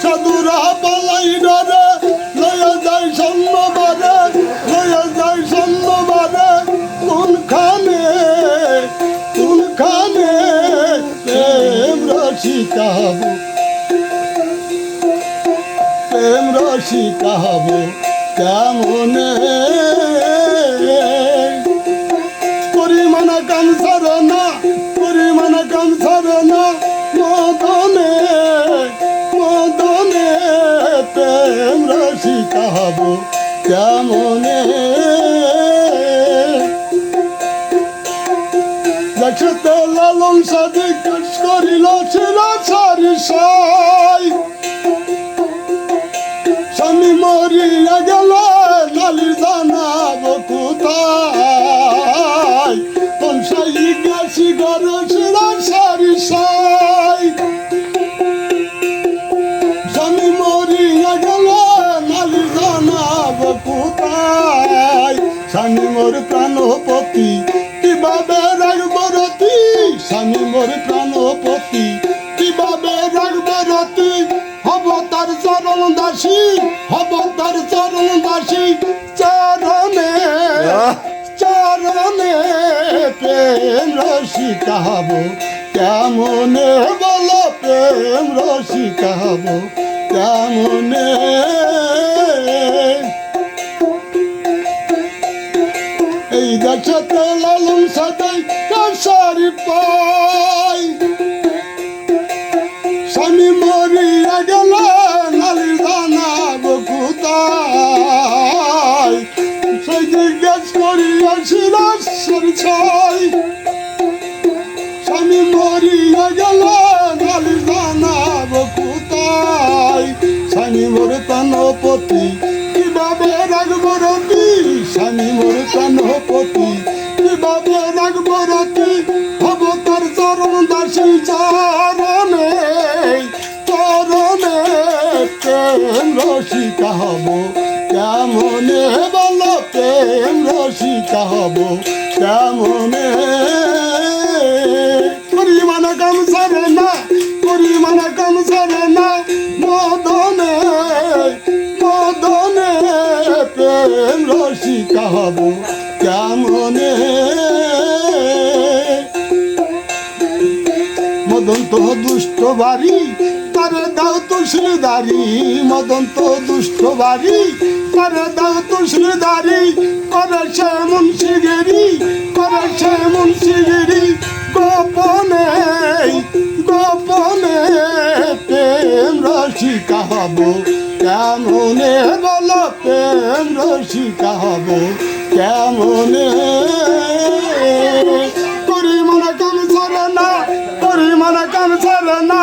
সাধুরা পালাই ডরে লয়া যায় সন্নবারে লয়া যায় সন্নবারে কোনখানে প্রেম রসি কাহাবো প্রেম রসি কাহাবো কেমনে পরিমাণা কাম সারে না পরিমাণা কাম সারে না মদনে মদনে প্রেম রসি কাহাবো কেমনে দেখতে লালন সাদি কাজ করিল ছিলা সারি সাই স্বামী মরিয়া গেল লালির জানাবো কোথায় পঞ্চাই গেছি গর ছিলা সারি সাই স্বামী মরিয়া গেল লালির জানাবো কোথায় স্বামী মোর প্রাণপতি কিভাবে রাখবো রতি স্বামী মোর প্রাণপতি কিভাবে রাখবো রতি হব তার চরণ দাসী হব তার চরণ দাসী চরণে চরণে প্রেম রসি কাহাবো কেমনে বলো প্রেম রসি কাহাবো কেমনে এই দেশতে লালন সাদাই কাশারি পাই স্বামী মরিয়া গেল নালির জানাবো কোথায় সেই জিজ্ঞেস করিয়াছিল ছয় স্বামী মরিয়া গেল নালির জানাবো কোথায় স্বামী মোর প্রাণপতি কিভাবে রাখবো রতি স্বামী মোর প্রাণপতি কিভাবে রাখবো রতি হব তার চরণ দাসী চরণে চরণে প্রেম রসি কাহাবো কেমনে বলো প্রেম রসি কাহাবো কেমনে পরিমাণ কাম সারে না পরিমাণ কাম সারে না মদনে মদনে প্রেম রসি কাহাবো কেমনে মদন তো দুষ্ট বাড়ি তারে দাও তো শ্রীদারি মদন তো দুষ্ট বাড়ি তারে দাও তো শ্রীদারি করে সে মুন্সিগিরি করে সে মুন্সিগিরি গোপনে গোপনে প্রেম রসি কাহাবো কেমনে বলো প্রেম রসি কাহাবো কেমনে পরিমাণ কাম সারে না পরিমাণ কাম সারে না